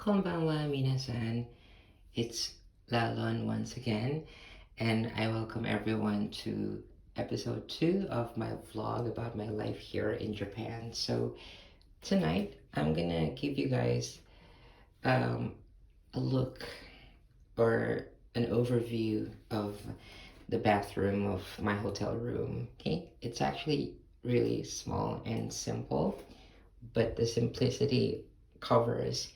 Konbanwa minasan, it's Lalon once again, and I welcome everyone to episode 2 of my vlog about my life here in Japan. So, tonight I'm gonna give you guys um, a look or an overview of the bathroom of my hotel room. Okay, it's actually really small and simple, but the simplicity covers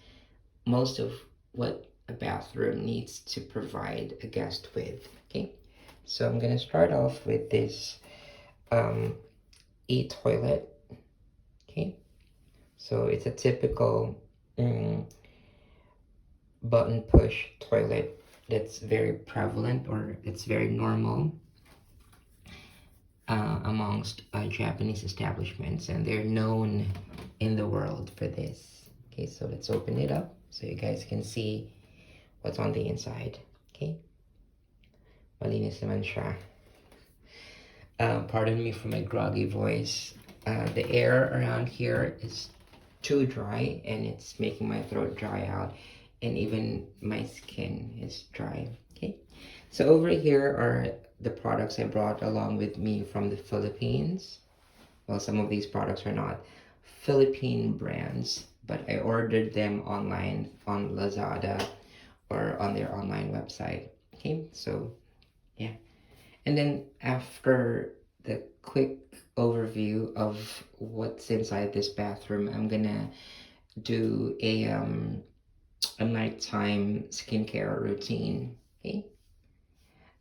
most of what a bathroom needs to provide a guest with. Okay, so I'm gonna start off with this um, toilet. Okay, so it's a typical button push toilet that's very prevalent, or it's very normal amongst Japanese establishments, and they're known in the world for this. Okay, so let's open it up so you guys can see what's on the inside. Okay, malinis naman siya. Pardon me for my groggy voice. The air around here is too dry, and it's making my throat dry out, and even my skin is dry. Okay, so over here are the products I brought along with me from the Philippines. Well, some of these products are not Philippine brands, but I ordered them online on Lazada or on their online website. Okay, so yeah. And then after the quick overview of what's inside this bathroom, I'm gonna do a nighttime skincare routine. Okay?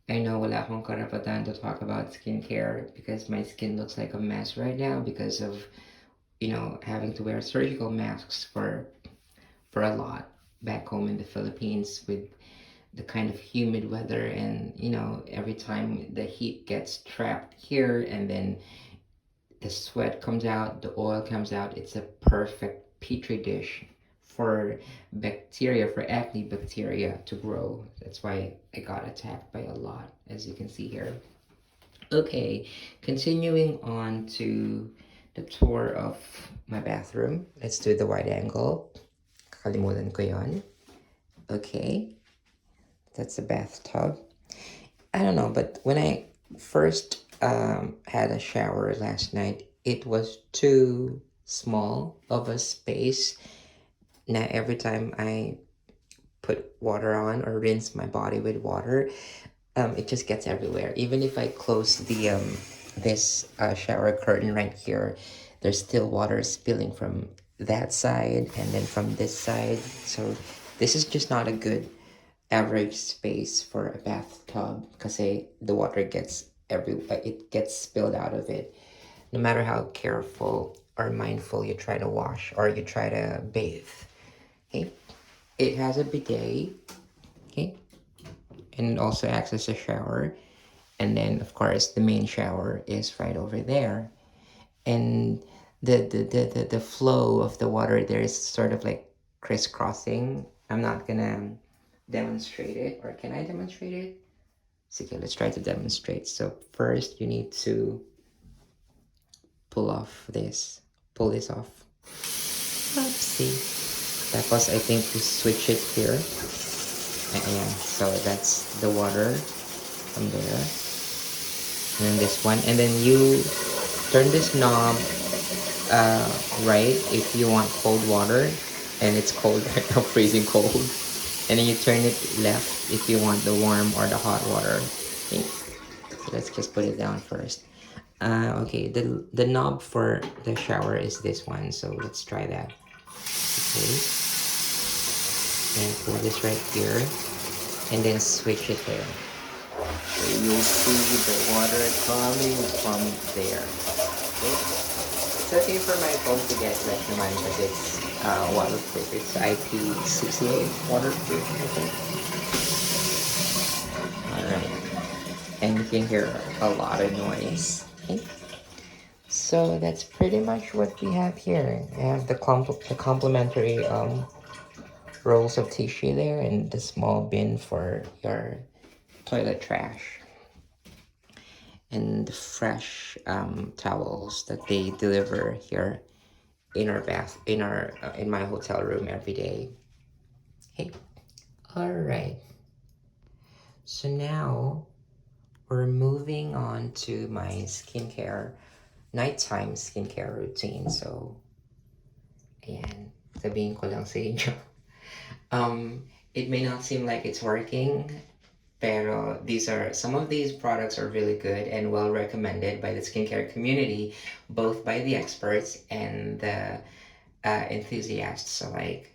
I know wala akong karapatan to talk about skincare because my skin looks like a mess right now because of, having to wear surgical masks for a lot back home in the Philippines with the kind of humid weather, and every time the heat gets trapped here and then the sweat comes out, the oil comes out, it's a perfect petri dish for bacteria, for acne bacteria to grow. That's why I got attacked by a lot, as you can see here. Okay, continuing on to the tour of my bathroom. Let's do the wide angle. Kalimutan ko yon. Okay, that's the bathtub. I don't know, but when I first had a shower last night, it was too small of a space. Now, every time I put water on or rinse my body with water, it just gets everywhere. Even if I close the this shower curtain right here, there's still water spilling from that side and then from this side. So this is just not a good average space for a bathtub because the water gets it gets spilled out of it, no matter how careful or mindful you try to wash or you try to bathe. Okay, it has a bidet. Okay, and it also acts as a shower, and then of course the main shower is right over there, and the flow of the water there is sort of like crisscrossing. I'm not gonna demonstrate it, or can I demonstrate it? So okay, let's try to demonstrate. So first you need to pull this off. Oopsie. Tapos I think you switch it here. Ayan, so that's the water from there. And then this one, and then you turn this knob uh, right if you want cold water, and it's cold right now, freezing cold. And then you turn it left if you want the warm or the hot water. Okay, so let's just put it down first. Okay, the knob for the shower is this one, so let's try that. Okay, and put this right here, and then switch it there. So you'll see the water coming from there. Okay, it's okay for my phone to get wet naman because it's waterproof. It's IP68 waterproof, I think. Alright, and you can hear a lot of noise. Okay. So that's pretty much what we have here. We have the complimentary rolls of tissue there, and the small bin for your toilet trash, and the fresh towels that they deliver here in our in my hotel room every day. Okay, alright. So now we're moving on to my nighttime skincare routine. So, ayan, sabihin ko lang sa inyo. It may not seem like it's working, pero some of these products are really good and well recommended by the skincare community, both by the experts and the enthusiasts alike.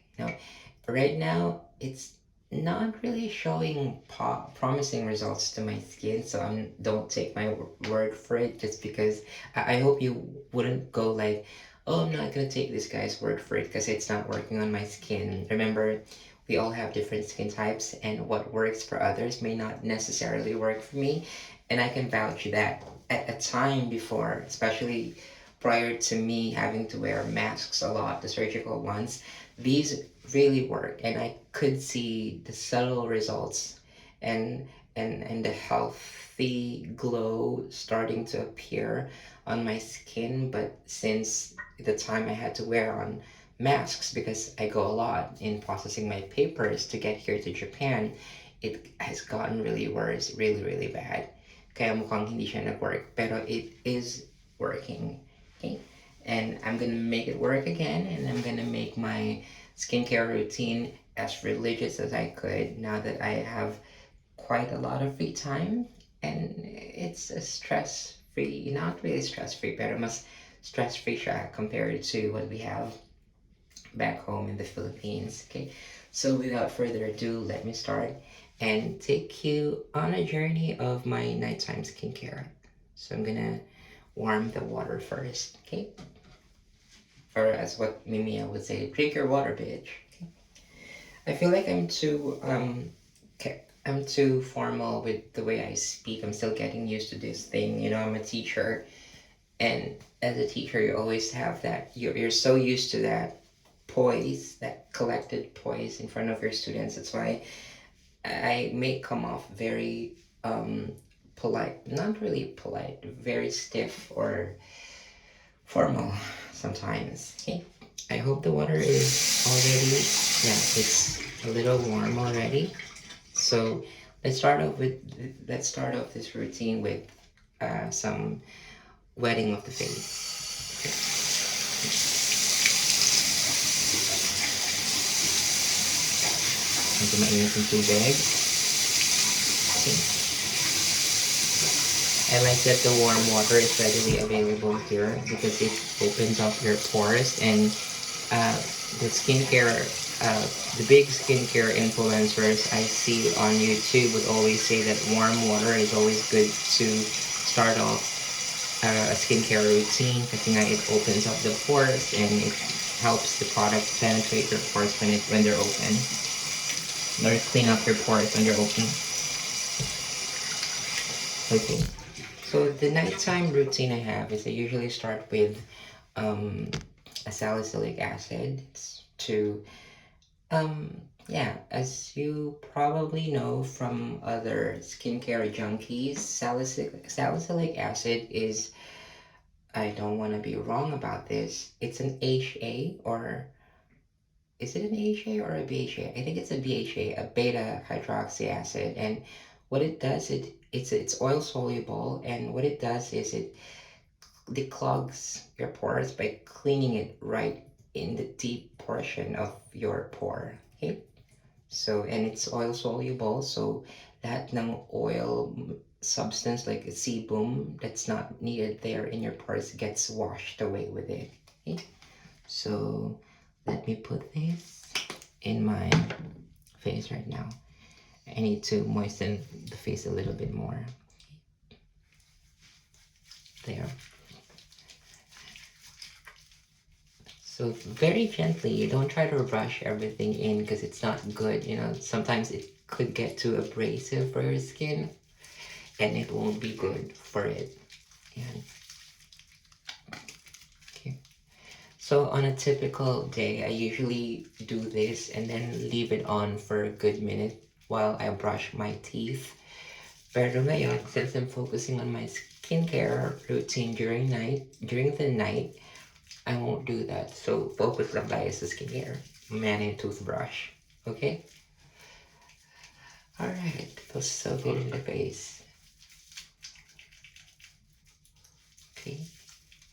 Right now it's not really showing promising results to my skin, so don't take my word for it. Just because I hope you wouldn't go like, oh, I'm not gonna take this guy's word for it because it's not working on my skin. Remember, we all have different skin types, and what works for others may not necessarily work for me. And I can vouch that at a time before, especially prior to me having to wear masks a lot, the surgical ones, these really work, and I could see the subtle results and and the healthy glow starting to appear on my skin. But since the time I had to wear on masks because I go a lot in processing my papers to get here to Japan, it has gotten really worse, really bad. Kaya mukhang hindi siya nag-work, pero it is working. Okay? And I'm gonna make it work again, and I'm gonna make my skincare routine as religious as I could now that I have quite a lot of free time. And it's a stress-free, not really stress-free, pero mas stress-free siya compared to what we have back home in the Philippines. Okay, so without further ado, let me start and take you on a journey of my nighttime skincare. So I'm gonna warm the water first, okay? Or as what Mimia would say, drink your water, bitch. Okay? I feel like I'm too formal with the way I speak. I'm still getting used to this thing. I'm a teacher, and as a teacher, you always have that. You're so used to that poise, that collected poise in front of your students. That's why I may come off very polite, not really polite, very stiff or formal sometimes. Okay, I hope the water is already, yeah, it's a little warm already. So let's start off this routine with some wetting of the face. Medyo mainit yung tubig. Okay. I like that the warm water is readily available here because it opens up your pores, and the big skincare influencers I see on YouTube would always say that warm water is always good to start off a skincare routine because it opens up the pores and it helps the product penetrate your pores when they're open, or clean up your pores when they're open. Okay. So the nighttime routine I have is I usually start with a salicylic acid to yeah, as you probably know from other skincare junkies, salicylic acid is, I don't want to be wrong about this, it's an HA, or is it an HA or a BHA? I think it's a BHA, a beta hydroxy acid. And what it does, it's oil soluble, and what it does is it declogs your pores by cleaning it right in the deep portion of your pore. Okay? So, and it's oil soluble, so that ng oil substance like a sebum that's not needed there in your pores gets washed away with it. Okay? So let me put this in my face right now. I need to moisten the face a little bit more. There. So very gently, you don't try to rush everything in because it's not good. Sometimes it could get too abrasive for your skin and it won't be good for it. And okay. So on a typical day, I usually do this and then leave it on for a good minute while I brush my teeth. Pero ngayon, since I'm focusing on my skincare routine during the night, I won't do that. So focus lang tayo sa skincare. Mamaya na yung toothbrush. Okay? Alright, feels so good in the face. Okay.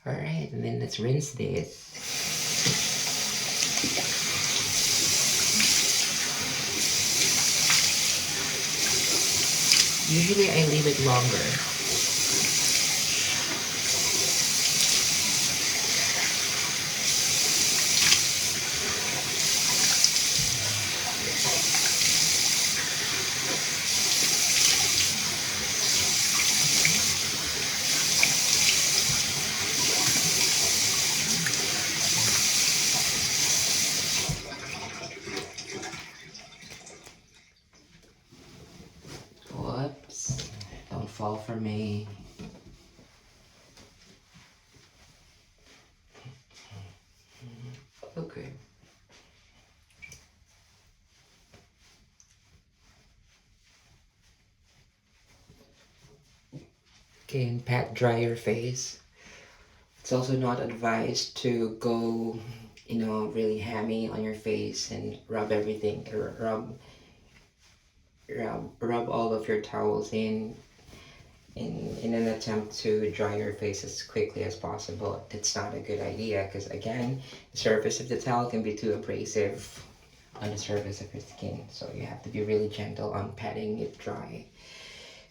Alright, and then let's rinse this. Usually I leave it longer. Whoops. Don't fall for me. Okay. Okay, and pat dry your face. It's also not advised to go, you know, really hammy on your face and rub everything, rub all of your towels in an attempt to dry your face as quickly as possible. That's not a good idea because, again, the surface of the towel can be too abrasive on the surface of your skin. So you have to be really gentle on patting it dry.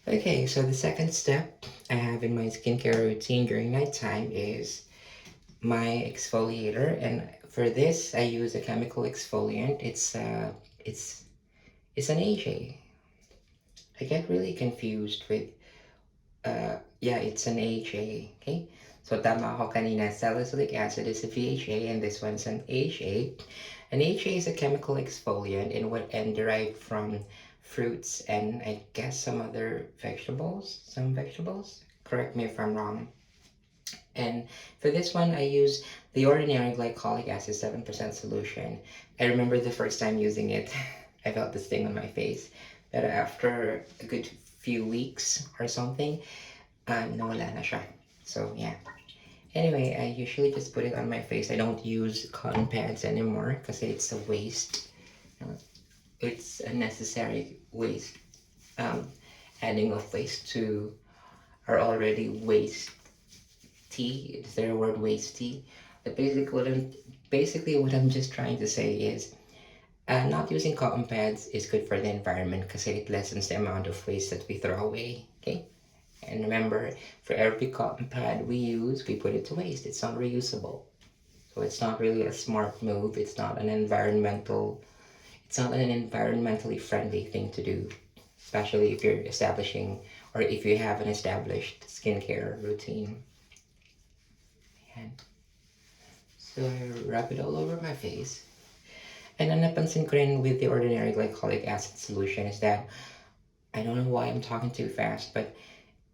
Okay, so the second step I have in my skincare routine during nighttime is my exfoliator, and for this I use a chemical exfoliant. It's an AHA. I get really confused with yeah, it's an AHA. Okay, so tama ako kanina, salicylic acid is a VHA and this one's an AHA. An AHA is a chemical exfoliant and derived from fruits and I guess some other vegetables, correct me if I'm wrong. And for this one, I use the ordinary glycolic acid 7% solution. I remember the first time using it, I felt this thing on my face. But after a good few weeks or something, nawala na siya. So yeah. Anyway, I usually just put it on my face. I don't use cotton pads anymore because it's a waste. It's a necessary waste. Adding of waste to our already waste tea. Is there a word wasty? But basically what I'm just trying to say is not using cotton pads is good for the environment because it lessens the amount of waste that we throw away. Okay, and remember, for every cotton pad we use, we put it to waste. It's not reusable, so it's not really a smart move. It's not an environmentally friendly thing to do, especially if you're establishing or if you have an established skincare routine. And so I rub it all over my face. And ang napansin ko rin with the ordinary glycolic acid solution is that, I don't know why I'm talking too fast, but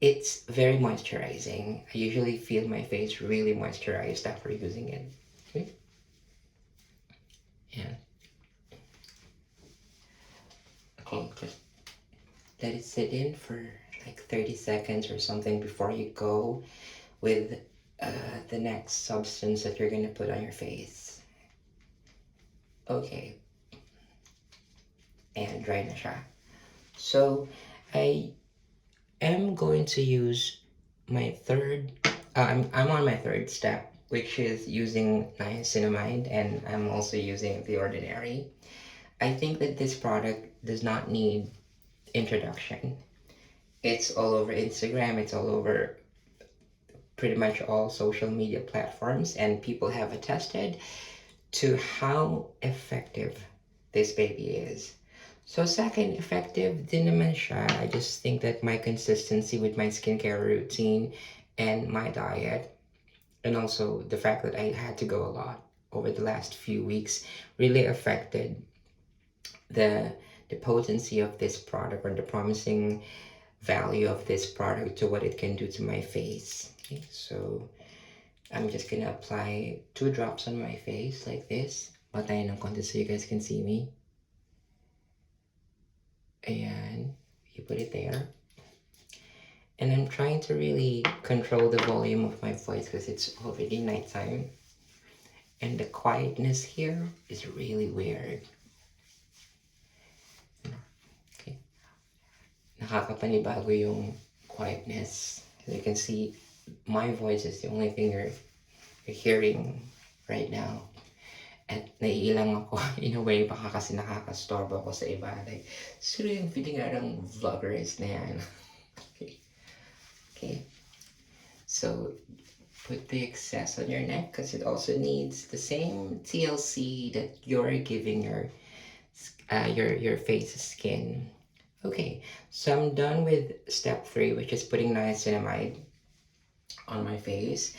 it's very moisturizing. I usually feel my face really moisturized after using it. Okay? Yeah. Okay, just let it sit in for like 30 seconds or something before you go with the next substance that you're gonna put on your face. Okay. And dry na siya. So I am going to use my third, I'm on my third step, which is using niacinamide, and I'm also using the ordinary. I think that this product does not need introduction. It's all over Instagram, it's all over pretty much all social media platforms, and people have attested to how effective this baby is. So second, effective din naman siya. I just think that my consistency with my skincare routine and my diet, and also the fact that I had to go a lot over the last few weeks, really affected the potency of this product, or the promising value of this product to what it can do to my face. Okay, so I'm just gonna apply 2 drops on my face like this. Patayin ng konti so you guys can see me. And you put it there. And I'm trying to really control the volume of my voice because it's already nighttime. And the quietness here is really weird. nakakapanibago yung quietness. As you can see, my voice is the only thing you're hearing right now. At naiilang ako in a way, baka kasi nakakastorbo ako sa iba. Like, sino yung pinangarang vloggers na yan? Okay. Okay. So, put the excess on your neck because it also needs the same TLC that you're giving your face skin. Okay, so I'm done with step 3, which is putting niacinamide on my face.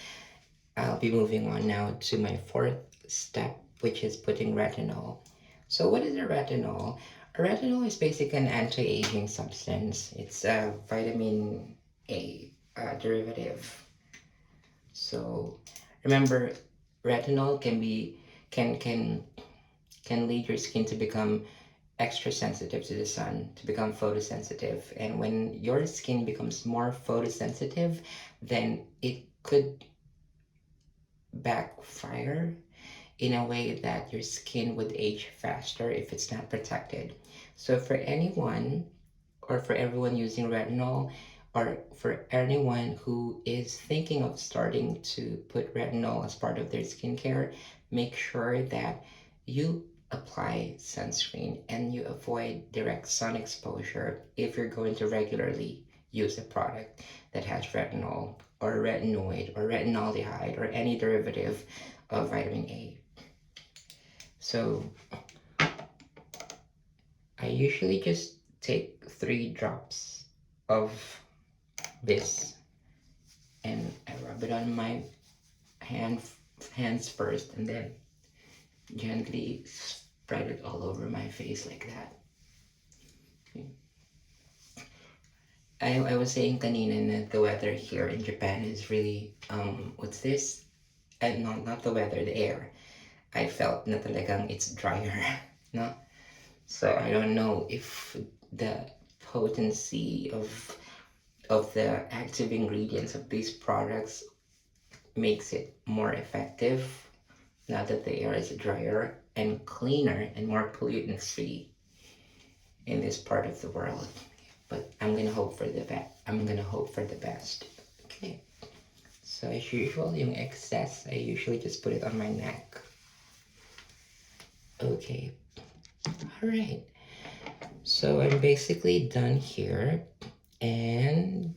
I'll be moving on now to my 4th step, which is putting retinol. So what is a retinol? A retinol is basically an anti-aging substance. It's a vitamin A derivative. So remember, retinol can lead your skin to become extra sensitive to the sun, to become photosensitive. And when your skin becomes more photosensitive, then it could backfire in a way that your skin would age faster if it's not protected. So for anyone, or for everyone using retinol, or for anyone who is thinking of starting to put retinol as part of their skincare, make sure that you apply sunscreen and you avoid direct sun exposure if you're going to regularly use a product that has retinol or retinoid or retinaldehyde or any derivative of vitamin A. So I usually just take 3 drops of this and I rub it on my hands first and then gently spread it all over my face like that. Okay. I was saying kanina that the weather here in Japan is really what's this? And not the weather, the air. I felt na talagang it's drier, no? So I don't know if the potency of the active ingredients of these products makes it more effective now that the air is drier and cleaner and more pollutant free in this part of the world. But I'm gonna hope for the best. Okay. So as usual, yung excess, I usually just put it on my neck. Okay. Alright. So I'm basically done here. And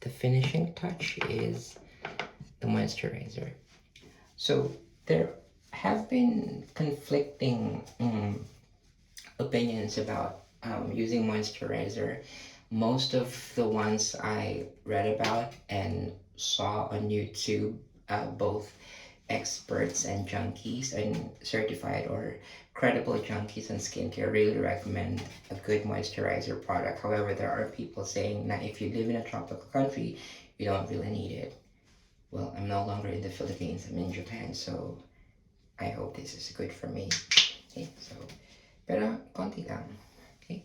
the finishing touch is the moisturizer. So there have been conflicting opinions about using moisturizer. Most of the ones I read about and saw on YouTube, both experts and junkies and certified or credible junkies on skincare really recommend a good moisturizer product. However, there are people saying that if you live in a tropical country, you don't really need it. Well, I'm no longer in the Philippines, I'm in Japan, so I hope this is good for me. Okay, so, pero konti lang. Okay,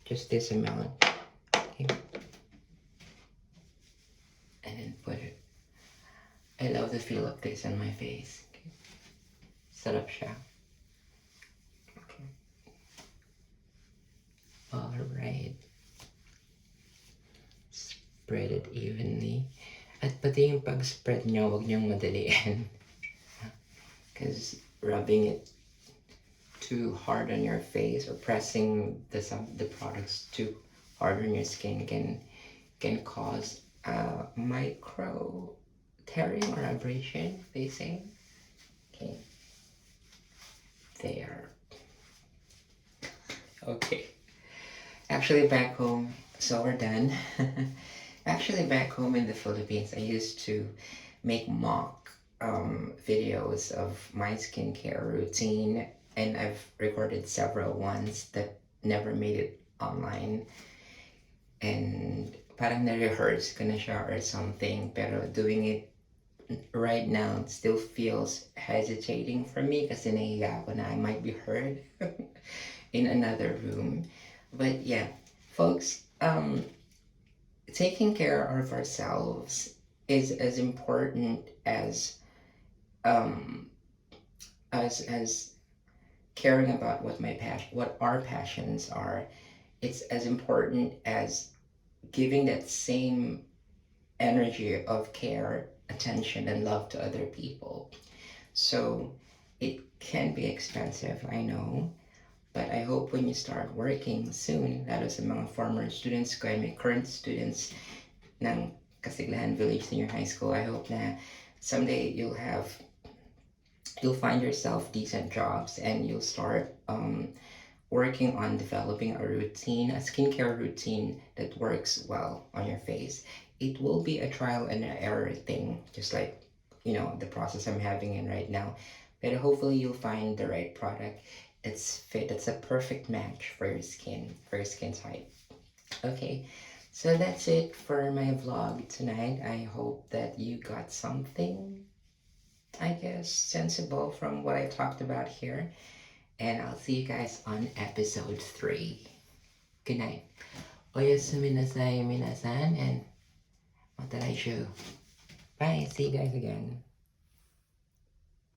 just this amount. Okay, and then put it. I love the feel of this on my face. Okay, sarap siya. Okay, all right. Spread it evenly. At pati yung pag-spread nyo, huwag nyong madalian. Because rubbing it too hard on your face or pressing the products too hard on your skin can cause micro tearing or abrasion, they say. Okay. There. Okay. Actually, back home, so we're done. Actually, back home in the Philippines, I used to make mock videos of my skincare routine, and I've recorded several ones that never made it online. And parang na-rehearse ko na siya or something, pero doing it right now still feels hesitating for me kasi nahiya ako na I might be heard in another room. But yeah, folks, taking care of ourselves is as important as caring about what our passions are. it's as important as giving that same energy of care, attention, and love to other people. So it can be expensive, I know, but I hope when you start working soon, lalo sa mga former students ko and my current students ng Kasiglahan Village Senior High School, I hope na someday you'll find yourself decent jobs and you'll start working on developing a routine, a skincare routine that works well on your face. It will be a trial and error thing, just like the process I'm having in right now. But hopefully you'll find the right product that's fit, that's a perfect match for your skin, for your skin type. Okay, so that's it for my vlog tonight. I hope that you got something, I guess, sensible from what I talked about here. And I'll see you guys on episode 3. Good night. Oyasumi nasai minasan and matarai shou. Bye. See you guys again.